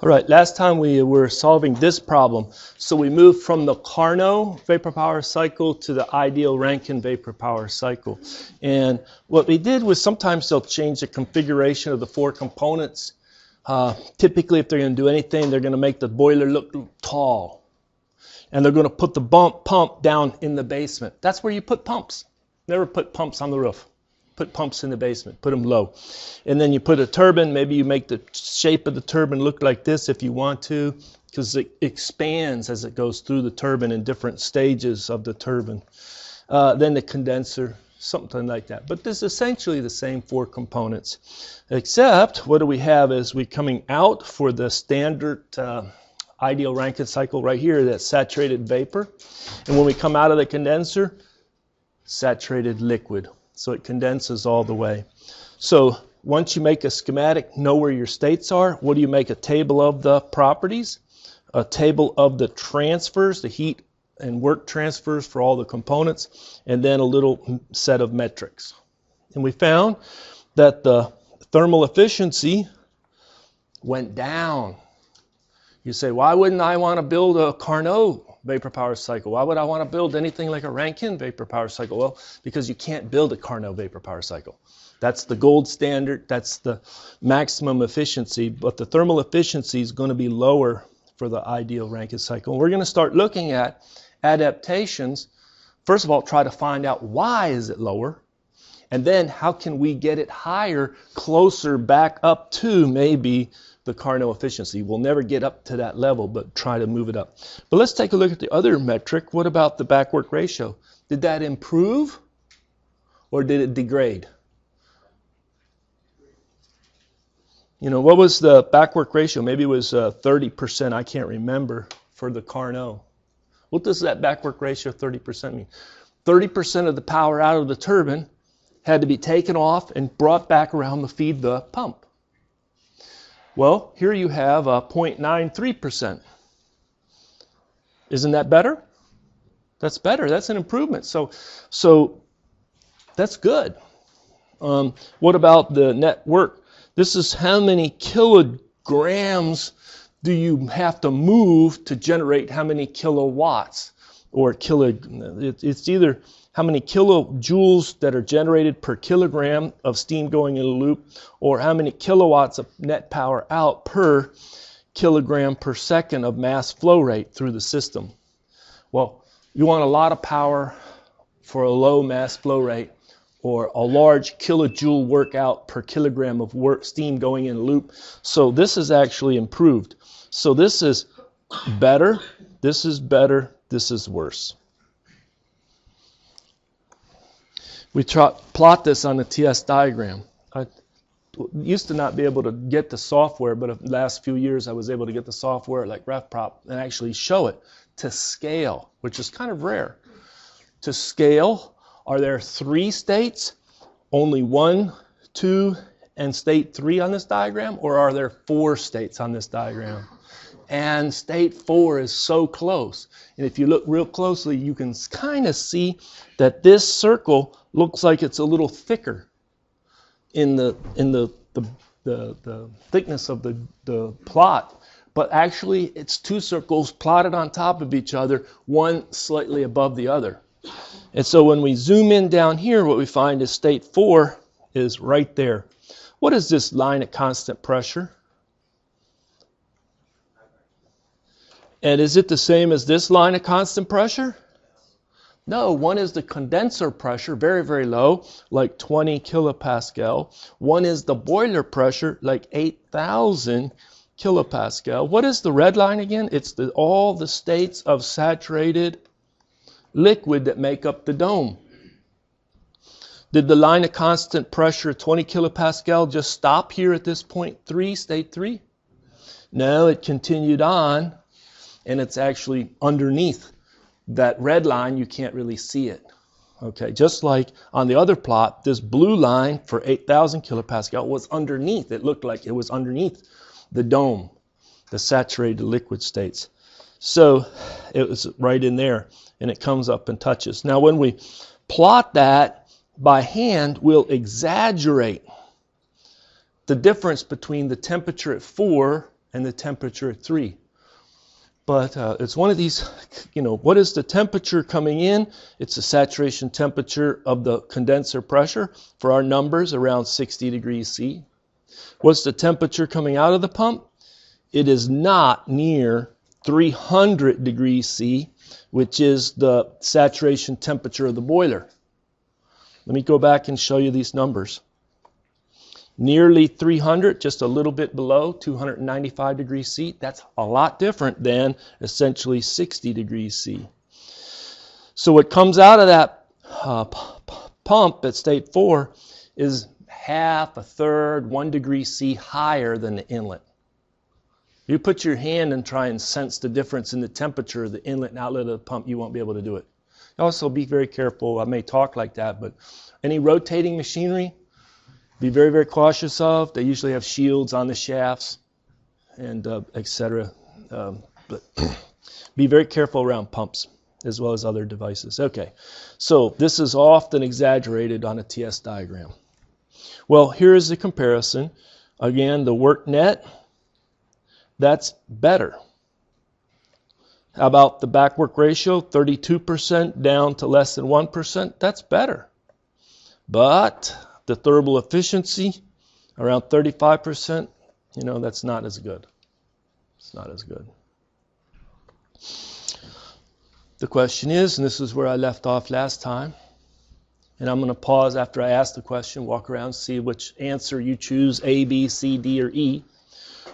All right, last time we were solving this problem. So we moved from the Carnot vapor power cycle to the ideal Rankine vapor power cycle. And what we did was sometimes they'll change the configuration of the four components. Typically, if they're going to do anything, they're going to make the boiler look tall. And they're going to put the pump down in the basement. That's where you put pumps. Never put pumps on the roof. Put pumps in the basement, put them low. And then you put a turbine, maybe you make the shape of the turbine look like this if you want to, because it expands as it goes through the turbine in different stages of the turbine. Then the condenser, something like that. But this is essentially the same four components, except what do we have is we coming out for the standard ideal Rankine cycle right here, that saturated vapor. And when we come out of the condenser, saturated liquid. So it condenses all the way. So once you make a schematic, know where your states are. What do you make? A table of the properties, a table of the transfers, the heat and work transfers for all the components, and then a little set of metrics. And we found that the thermal efficiency went down. You say, why wouldn't I want to build a Carnot vapor power cycle? Why would I want to build anything like a Rankine vapor power cycle? Well, because you can't build a Carnot vapor power cycle. That's the gold standard. That's the maximum efficiency. But the thermal efficiency is going to be lower for the ideal Rankine cycle. And we're going to start looking at adaptations. First of all, try to find out why is it lower. And then how can we get it higher, closer back up to maybe the Carnot efficiency. We'll never get up to that level, but try to move it up. But let's take a look at the other metric. What about the back work ratio? Did that improve or did it degrade? You know, what was the back work ratio? Maybe it was 30%. I can't remember for the Carnot. What does that back work ratio 30% mean? 30% of the power out of the turbine had to be taken off and brought back around to feed the pump. Well, here you have 0.93%. Isn't that better? That's better. That's an improvement. So that's good. What about the net work? This is how many kilograms do you have to move to generate how many kilowatts or it's either how many kilojoules that are generated per kilogram of steam going in a loop, or how many kilowatts of net power out per kilogram per second of mass flow rate through the system. Well, you want a lot of power for a low mass flow rate, or a large kilojoule work out per kilogram of steam going in a loop. So this is actually improved. So this is better, this is better, this is worse. We plot this on the TS diagram. I used to not be able to get the software, but the last few years I was able to get the software like RefProp and actually show it to scale, which is kind of rare. To scale, are there 3 states, only 1, 2, and state 3 on this diagram, or are there 4 states on this diagram? And state 4 is so close. And if you look real closely, you can kind of see that this circle looks like it's a little thicker in the thickness of the plot. But actually, it's 2 circles plotted on top of each other, one slightly above the other. And so when we zoom in down here, what we find is state 4 is right there. What is this line at constant pressure? And is it the same as this line of constant pressure? No, one is the condenser pressure, very, very low, like 20 kilopascal. One is the boiler pressure, like 8,000 kilopascal. What is the red line again? It's all the states of saturated liquid that make up the dome. Did the line of constant pressure, 20 kilopascal, just stop here at this point 3, state 3? No, it continued on. And it's actually underneath that red line. You can't really see it. Okay, just like on the other plot, this blue line for 8,000 kilopascal was underneath. It looked like it was underneath the dome, the saturated liquid states. So it was right in there, and it comes up and touches. Now when we plot that by hand, we'll exaggerate the difference between the temperature at 4 and the temperature at 3. But it's one of these, what is the temperature coming in? It's the saturation temperature of the condenser pressure. For our numbers, around 60 degrees C. What's the temperature coming out of the pump? It is not near 300 degrees C, which is the saturation temperature of the boiler. Let me go back and show you these numbers. Nearly 300, just a little bit below 295 degrees C. That's a lot different than essentially 60 degrees C. So what comes out of that pump at state 4 is half, a third, 1 degree C higher than the inlet. You put your hand and try and sense the difference in the temperature of the inlet and outlet of the pump, you won't be able to do it. Also, be very careful. I may talk like that, but any rotating machinery, be very, very cautious of. They usually have shields on the shafts and etc. But be very careful around pumps as well as other devices. Okay, so this is often exaggerated on a TS diagram. Well, here is the comparison. Again, the work net, that's better. How about the back work ratio, 32% down to less than 1%? That's better. But the thermal efficiency, around 35%, that's not as good. It's not as good. The question is, and this is where I left off last time, and I'm going to pause after I ask the question, walk around, see which answer you choose, A, B, C, D, or E.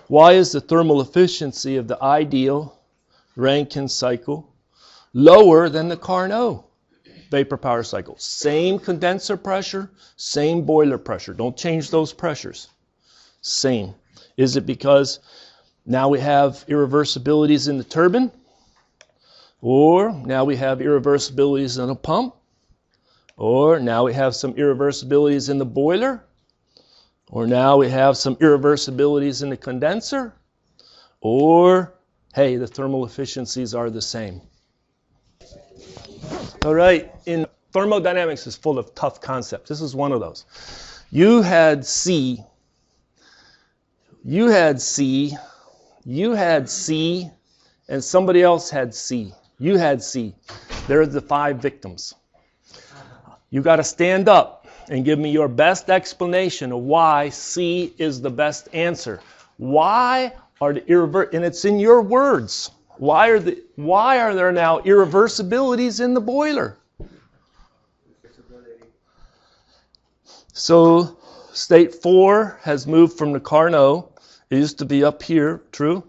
Why is the thermal efficiency of the ideal Rankine cycle lower than the Carnot vapor power cycle? Same condenser pressure, same boiler pressure. Don't change those pressures. Same. Is it because now we have irreversibilities in the turbine? Or now we have irreversibilities in a pump? Or now we have some irreversibilities in the boiler? Or now we have some irreversibilities in the condenser? Or, hey, the thermal efficiencies are the same. All right, in thermodynamics is full of tough concepts. This is one of those. You had C, you had C, you had C, and somebody else had C. You had C. There's the 5 victims. You got to stand up and give me your best explanation of why C is the best answer. Why are the and it's in your words. Why are there now irreversibilities in the boiler? So state 4 has moved from the Carnot. It used to be up here, true?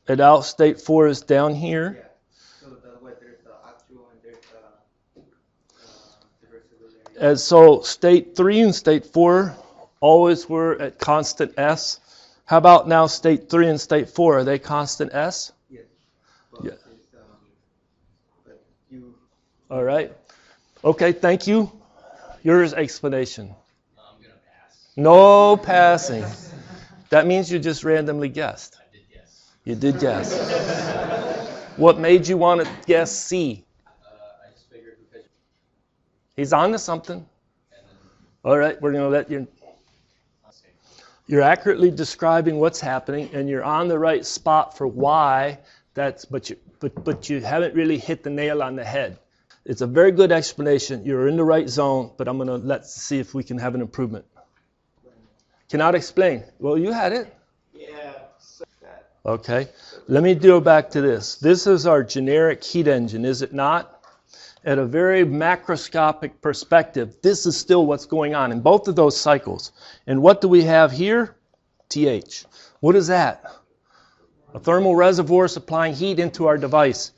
And now state 4 is down here. Yeah. So there's the actual and there's the reversibility. And so state 3 and state 4 always were at constant S. How about now state 3 and state 4? Are they constant S? Yes. Yeah. But you... All right. Okay, thank you. Your explanation. I'm going to pass. No passing. That means you just randomly guessed. I did guess. You did guess. What made you want to guess C? I just figured because... He's on to something. And then... All right, we're going to let you... You're accurately describing what's happening, and you're on the right spot for why that's... But you haven't really hit the nail on the head. It's a very good explanation. You're in the right zone, but I'm going to let's see if we can have an improvement. Cannot explain. Well, you had it. Yeah. Okay. Let me go back to this. This is our generic heat engine, is it not? At a very macroscopic perspective, this is still what's going on in both of those cycles. And what do we have here? TH. What is that? A thermal reservoir supplying heat into our device.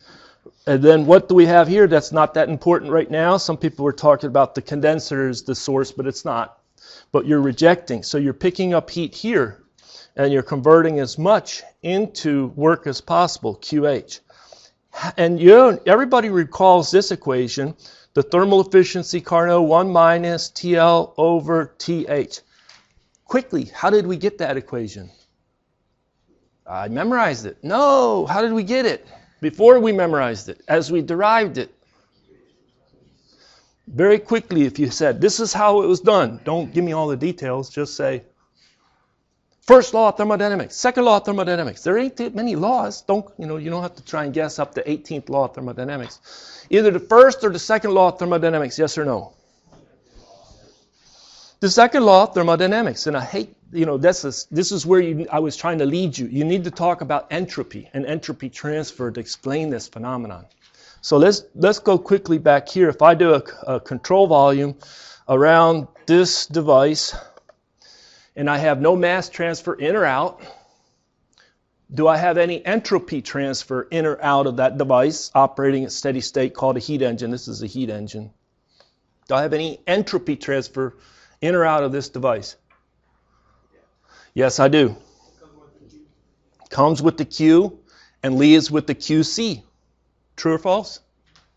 And then what do we have here? That's not that important right now. Some people were talking about the condenser as the source, but it's not. But you're rejecting. So you're picking up heat here, and you're converting as much into work as possible, QH. And everybody recalls this equation, the thermal efficiency Carnot 1 minus TL over TH. Quickly, how did we get that equation? I memorized it. No, how did we get it? Before we memorized it, as we derived it. Very quickly, if you said, this is how it was done. Don't give me all the details, just say, First law of thermodynamics, second law of thermodynamics. There ain't that many laws. You don't have to try and guess up the 18th law of thermodynamics. Either the first or the second law of thermodynamics, yes or no? The second law of thermodynamics, and I hate, this is where I was trying to lead you. You need to talk about entropy and entropy transfer to explain this phenomenon. So let's go quickly back here. If I do a control volume around this device, and I have no mass transfer in or out, do I have any entropy transfer in or out of that device operating at steady state called a heat engine? This is a heat engine. Do I have any entropy transfer in or out of this device? Yes, I do. Comes with the Q and leaves with the QC. True or false?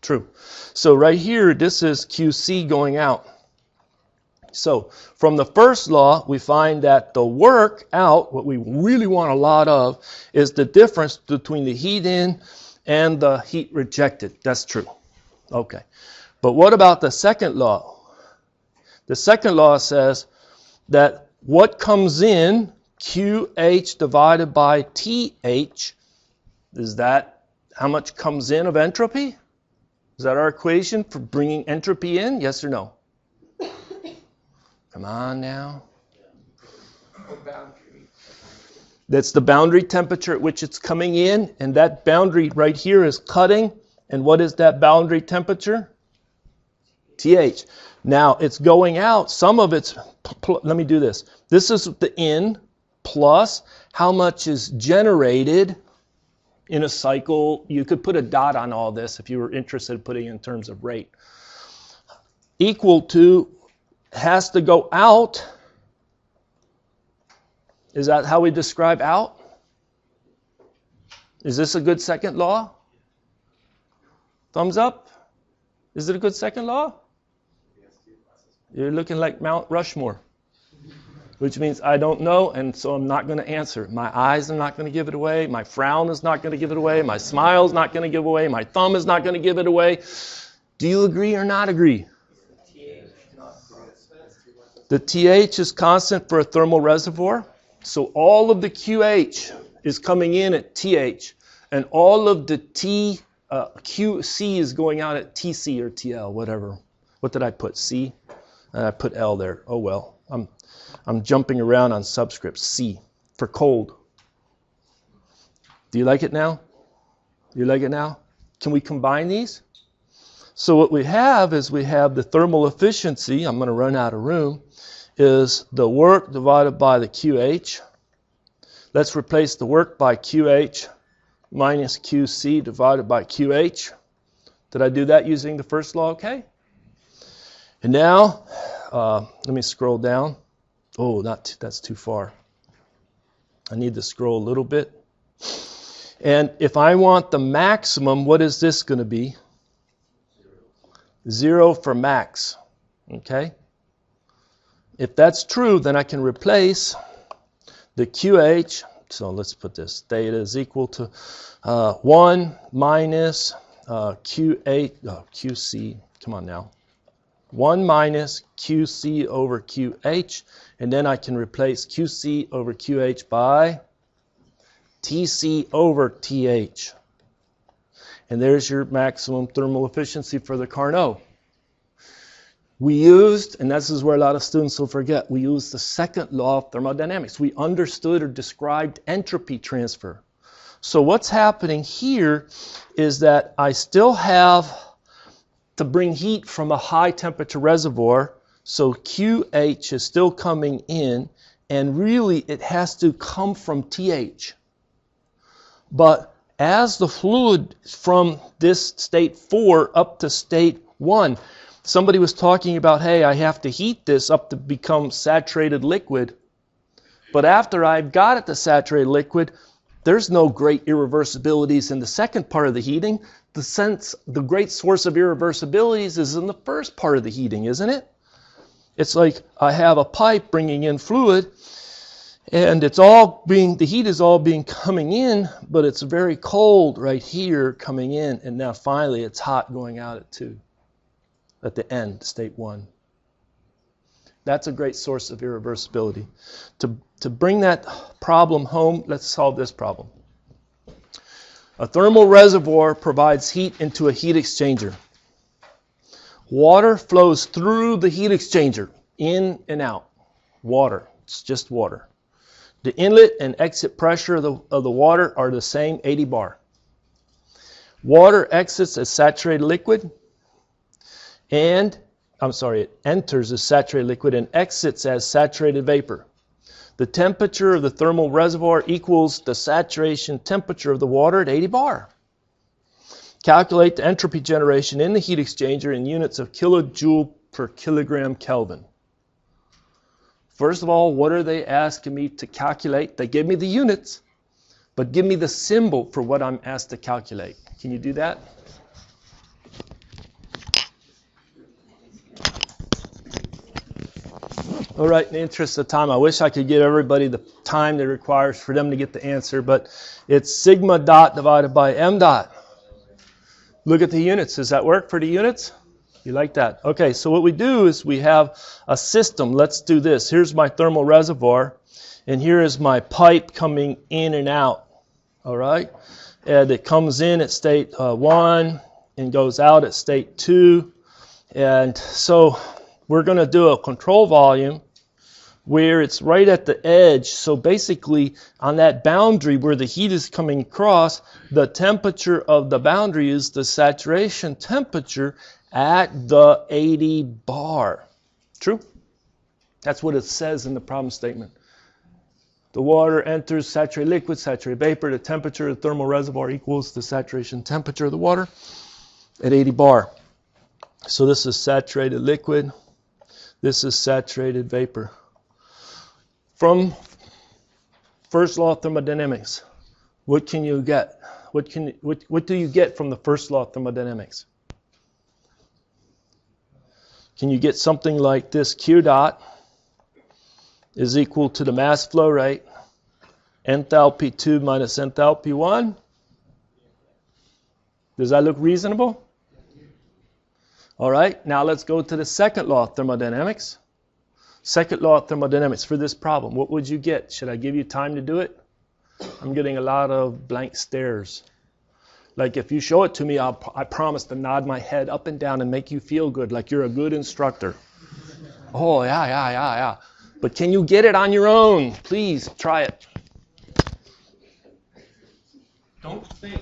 True. So right here, this is QC going out. So from the first law, we find that the work out, what we really want a lot of, is the difference between the heat in and the heat rejected. That's true. Okay. But what about the second law? The second law says that what comes in, QH divided by TH, is that how much comes in of entropy? Is that our equation for bringing entropy in? Yes or no? Come on now. That's the boundary temperature at which it's coming in, and that boundary right here is cutting. And what is that boundary temperature? TH. Now it's going out. Some of it's, let me do this. This is the in plus how much is generated in a cycle. You could put a dot on all this if you were interested in putting it in terms of rate. Equal to has to go out. Is that how we describe out? Is this a good second law? Thumbs up? Is it a good second law? You're looking like Mount Rushmore, which means I don't know, and so I'm not going to answer. My eyes are not going to give it away. My frown is not going to give it away. My smile is not going to give it away. My thumb is not going to give it away. Do you agree or not agree? The TH is constant for a thermal reservoir. So all of the QH is coming in at TH. And all of the QC is going out at TC or TL, whatever. What did I put? C? I put L there. Oh well. I'm jumping around on subscripts. C for cold. Do you like it now? Do you like it now? Can we combine these? So what we have is we have the thermal efficiency. I'm going to run out of room. Is the work divided by the QH. Let's replace the work by QH minus QC divided by QH. Did I do that using the first law? Okay. And now, let me scroll down. Oh, that's too far. I need to scroll a little bit. And if I want the maximum, what is this going to be? 0 for max. Okay? If that's true, then I can replace the QH. So let's put this. Theta is equal to 1 minus QC. Come on now. 1 minus QC over QH. And then I can replace QC over QH by TC over TH. And there's your maximum thermal efficiency for the Carnot. We used, and this is where a lot of students will forget, we used the second law of thermodynamics. We understood or described entropy transfer. So what's happening here is that I still have to bring heat from a high temperature reservoir. So QH is still coming in, and really it has to come from TH. But as the fluid from this state 4 up to state 1, somebody was talking about, hey, I have to heat this up to become saturated liquid. But after I've got it to saturated liquid, there's no great irreversibilities in the second part of the heating. The great source of irreversibilities is in the first part of the heating, isn't it? It's like I have a pipe bringing in fluid, and the heat is all coming in, but it's very cold right here coming in, and now finally it's hot going out at 2. At the end, state 1. That's a great source of irreversibility. To to bring that problem home, let's solve this problem. A thermal reservoir provides heat into a heat exchanger. Water flows through the heat exchanger, in and out. Water, it's just water. The inlet and exit pressure of the water are the same, 80 bar. Water exits as saturated liquid, it enters as saturated liquid and exits as saturated vapor. The temperature of the thermal reservoir equals the saturation temperature of the water at 80 bar. Calculate the entropy generation in the heat exchanger in units of kilojoule per kilogram Kelvin. First of all, what are they asking me to calculate? They give me the units, but give me the symbol for what I'm asked to calculate. Can you do that? All right, in the interest of time, I wish I could give everybody the time that it requires for them to get the answer, but it's sigma dot divided by m dot. Look at the units. Does that work for the units? You like that? Okay, so what we do is we have a system. Let's do this. Here's my thermal reservoir, and here is my pipe coming in and out. All right? And it comes in at state 1 and goes out at state 2. And so we're going to do a control volume where it's right at the edge. So basically, on that boundary where the heat is coming across, the temperature of the boundary is the saturation temperature at the 80 bar. True? That's what it says in the problem statement. The water enters saturated liquid, saturated vapor. The temperature of the thermal reservoir equals the saturation temperature of the water at 80 bar. So this is saturated liquid. This is saturated vapor. From first law of thermodynamics, what can you get? What do you get from the first law of thermodynamics? Can you get something like this? Q dot is equal to the mass flow rate, enthalpy 2 minus enthalpy 1. Does that look reasonable? All right, now let's go to the second law of thermodynamics. Second law of thermodynamics for this problem. What would you get? Should I give you time to do it? I'm getting a lot of blank stares. Like if you show it to me, I promise to nod my head up and down and make you feel good, like you're a good instructor. Oh, yeah. But can you get it on your own? Please, try it. Don't think.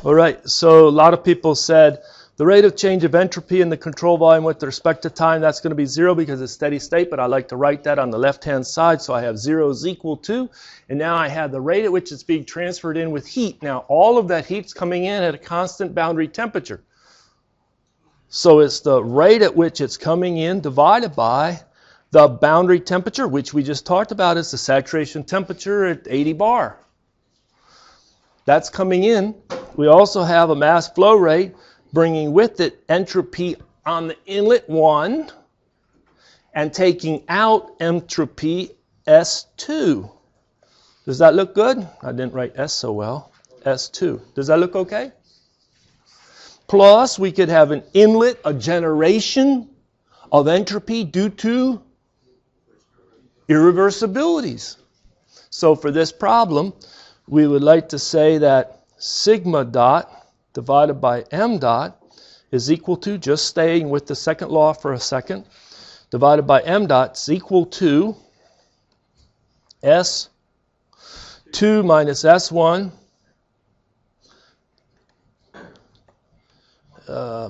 All right, so a lot of people said, the rate of change of entropy in the control volume with respect to time, that's going to be 0 because it's steady state, but I like to write that on the left-hand side, so I have 0 is equal to, and now I have the rate at which it's being transferred in with heat. Now, all of that heat's coming in at a constant boundary temperature. So it's the rate at which it's coming in divided by the boundary temperature, which we just talked about is the saturation temperature at 80 bar. That's coming in. We also have a mass flow rate, bringing with it entropy on the inlet 1 and taking out entropy S2. Does that look good? I didn't write S so well. S2. Does that look okay? Plus, we could have an inlet, a generation of entropy due to irreversibilities. So for this problem, we would like to say that sigma dot divided by m dot is equal to, just staying with the second law for a second, divided by m dot is equal to S2 minus S1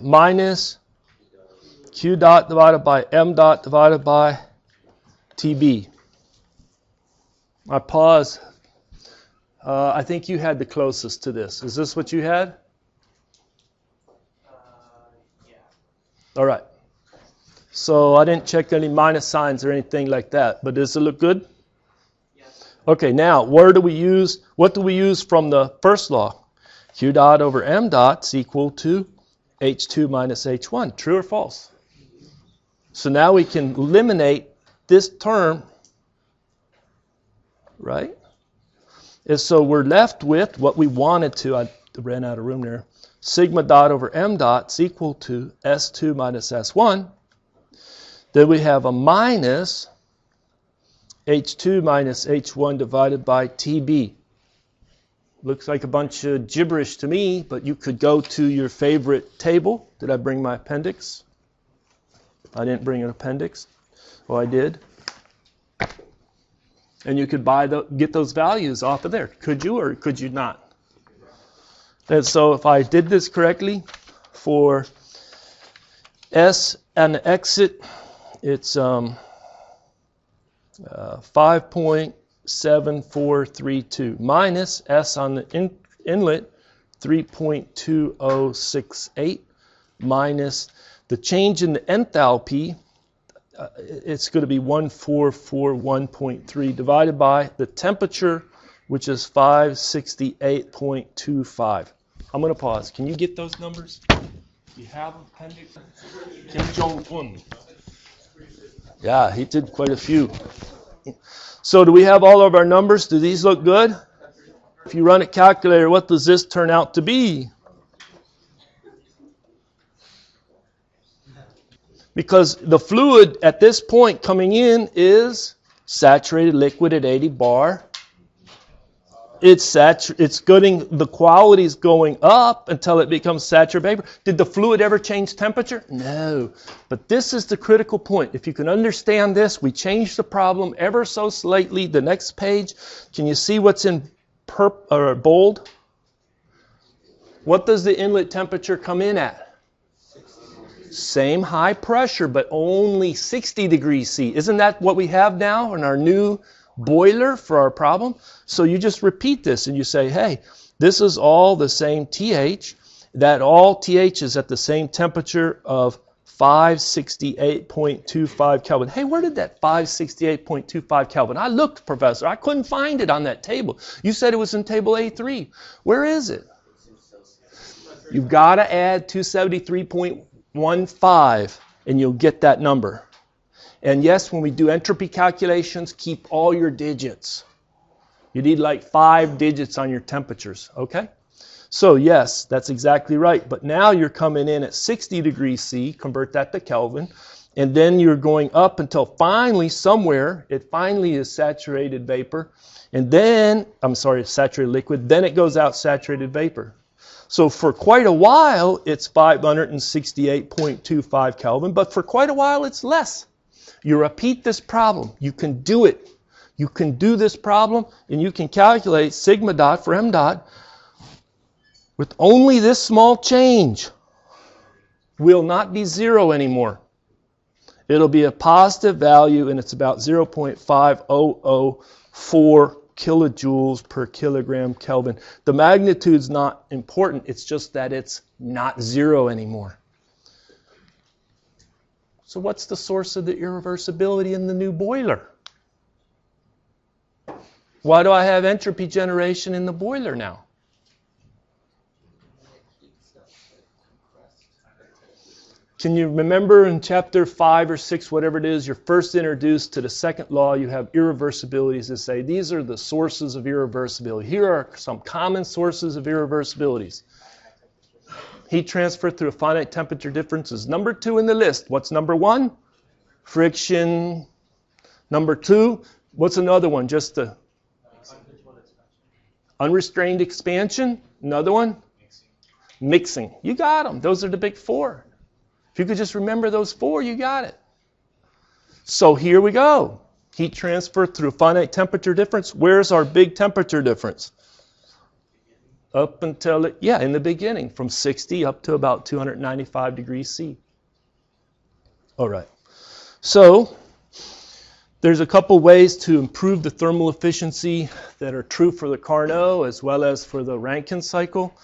minus Q dot divided by m dot divided by TB. I pause. I think you had the closest to this. Is this what you had? Yeah. All right. So I didn't check any minus signs or anything like that, but does it look good? Yes. Okay, now what do we use from the first law? Q dot over m dot is equal to H2 minus H1. True or false? So now we can eliminate this term, right? And so we're left with what we wanted to. I ran out of room there. Sigma dot over m dot is equal to S2 minus S1. Then we have a minus H2 minus H1 divided by TB. Looks like a bunch of gibberish to me, but you could go to your favorite table. Did I bring my appendix? I didn't bring an appendix. Oh, I did. And you could get those values off of there. Could you or could you not? And so if I did this correctly, for S and the exit, it's 5.7432 minus S on the inlet, 3.2068 minus the change in the enthalpy, it's going to be 1441.3 divided by the temperature, which is 568.25. I'm going to pause. Can you get those numbers? You have appendix? Kim Jong-un. Yeah, he did quite a few. So do we have all of our numbers? Do these look good? If you run a calculator, what does this turn out to be? Because the fluid at this point coming in is saturated liquid at 80 bar. It's getting, the quality is going up until it becomes saturated vapor. Did the fluid ever change temperature? No. But this is the critical point. If you can understand this, we changed the problem ever so slightly. The next page, can you see what's in bold? What does the inlet temperature come in at? Same high pressure, but only 60 degrees C. Isn't that what we have now in our new boiler for our problem? So you just repeat this and you say, hey, this is all the same TH, that all TH is at the same temperature of 568.25 Kelvin. Hey, where did that 568.25 Kelvin? I looked, Professor. I couldn't find it on that table. You said it was in table A3. Where is it? You've got to add 273.15 and you'll get that number. And yes, when we do entropy calculations, keep all your digits. You need like 5 digits on your temperatures, okay? So yes, that's exactly right. But now you're coming in at 60 degrees C, convert that to Kelvin, and then you're going up until finally somewhere, it finally is saturated vapor, and then, saturated liquid, then it goes out saturated vapor. So for quite a while, it's 568.25 Kelvin, but for quite a while, it's less. You repeat this problem. You can do it. You can do this problem, and you can calculate sigma dot for m dot with only this small change. Will not be 0 anymore. It'll be a positive value, and it's about 0.5004 kilojoules per kilogram Kelvin. The magnitude's not important. It's just that it's not 0 anymore. So what's the source of the irreversibility in the new boiler? Why do I have entropy generation in the boiler now? Can you remember in chapter 5 or 6, whatever it is, you're first introduced to the second law, you have irreversibilities that say these are the sources of irreversibility. Here are some common sources of irreversibilities. Heat transfer through a finite temperature difference is number 2 in the list. What's number 1? Friction. Number 2, what's another one? Just the unrestrained expansion. Another one? Mixing. You got them. Those are the big 4. If you could just remember those 4, you got it. So here we go. Heat transfer through a finite temperature difference. Where's our big temperature difference? Up until, in the beginning, from 60 up to about 295 degrees C. All right. So there's a couple ways to improve the thermal efficiency that are true for the Carnot as well as for the Rankine cycle.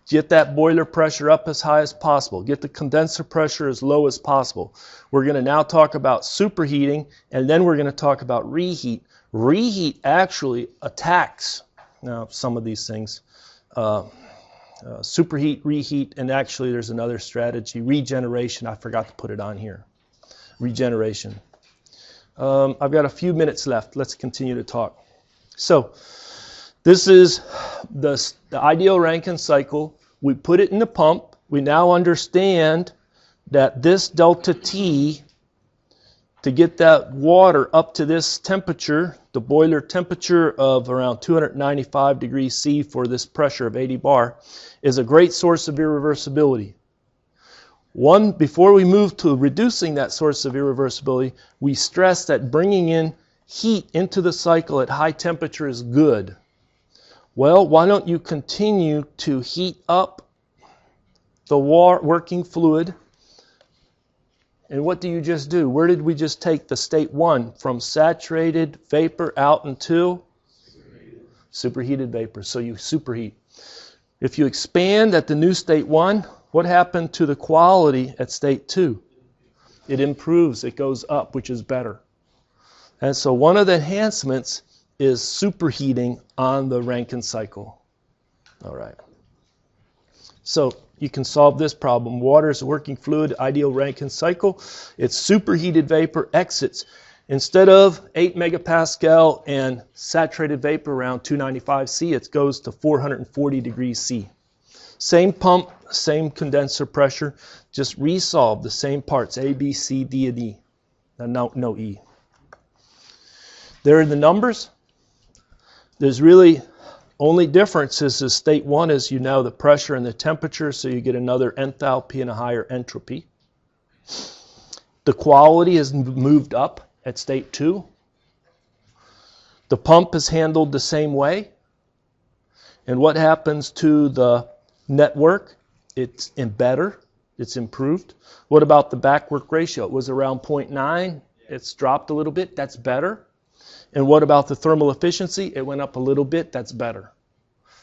Get that boiler pressure up as high as possible. Get the condenser pressure as low as possible. We're going to now talk about superheating, and then we're going to talk about reheat. Reheat actually attacks some of these things. Superheat, reheat, and actually there's another strategy, regeneration. I forgot to put it on here. Regeneration. I've got a few minutes left. Let's continue to talk. So this is the ideal Rankine cycle. We put it in the pump. We now understand that this delta T to get that water up to this temperature, the boiler temperature of around 295 degrees C for this pressure of 80 bar, is a great source of irreversibility. One, before we move to reducing that source of irreversibility, we stress that bringing in heat into the cycle at high temperature is good. Well, why don't you continue to heat up the working fluid? And what do you just do? Where did we just take the state 1 from saturated vapor out into superheated vapor? So you superheat. If you expand at the new state 1, what happened to the quality at state 2? It improves, it goes up, which is better. And so one of the enhancements is superheating on the Rankine cycle. All right. So you can solve this problem. Water is a working fluid, ideal Rankine cycle. It's superheated vapor exits. Instead of 8 megapascal and saturated vapor around 295 C, it goes to 440 degrees C. Same pump, same condenser pressure, just resolve the same parts, A, B, C, D, and E. And no E. There are the numbers. There's really only difference is the state 1 is you know the pressure and the temperature, so you get another enthalpy and a higher entropy. The quality is moved up at state 2. The pump is handled the same way. And what happens to the network? It's better. It's improved. What about the backwork ratio? It was around 0.9. It's dropped a little bit. That's better. And what about the thermal efficiency? It went up a little bit. That's better.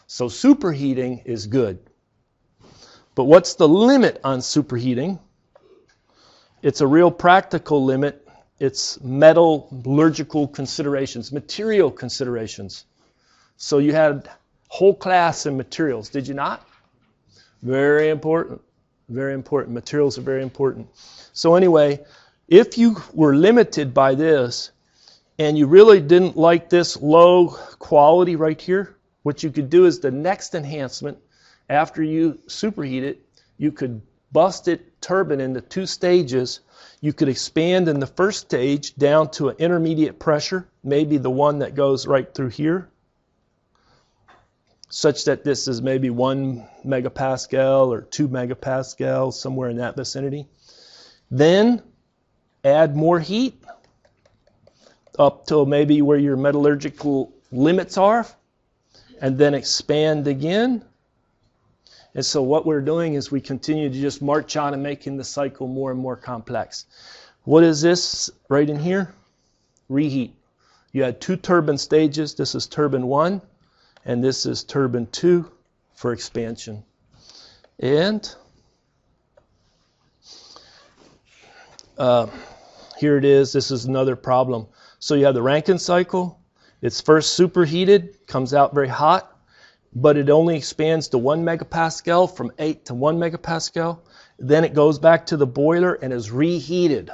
So superheating is good. But what's the limit on superheating? It's a real practical limit. It's metallurgical considerations, material considerations. So you had whole class in materials, did you not? Very important. Very important. Materials are very important. So anyway, if you were limited by this, and you really didn't like this low quality right here, what you could do is the next enhancement, after you superheat it, you could bust it turbine into 2 stages. You could expand in the first stage down to an intermediate pressure, maybe the one that goes right through here, such that this is maybe 1 megapascal or 2 megapascal, somewhere in that vicinity. Then add more heat up till maybe where your metallurgical limits are, and then expand again. And so what we're doing is we continue to just march on and making the cycle more and more complex. What is this right in here? Reheat. You had 2 turbine stages. This is turbine 1, and this is turbine 2 for expansion. And here it is. This is another problem. So you have the Rankine cycle. It's first superheated, comes out very hot, but it only expands to 1 megapascal from 8 to 1 megapascal. Then it goes back to the boiler and is reheated.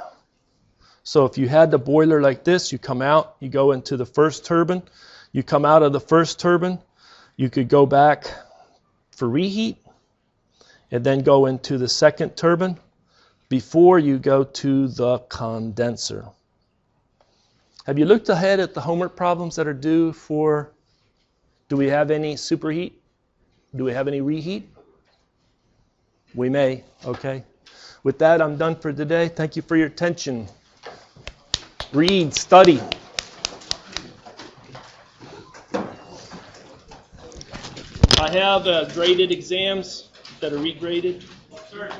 So if you had the boiler like this, you come out, you go into the first turbine, you come out of the first turbine, you could go back for reheat, and then go into the second turbine before you go to the condenser. Have you looked ahead at the homework problems that are due for, do we have any superheat? Do we have any reheat? We may, okay. With that, I'm done for today. Thank you for your attention. Read, study. I have graded exams that are regraded.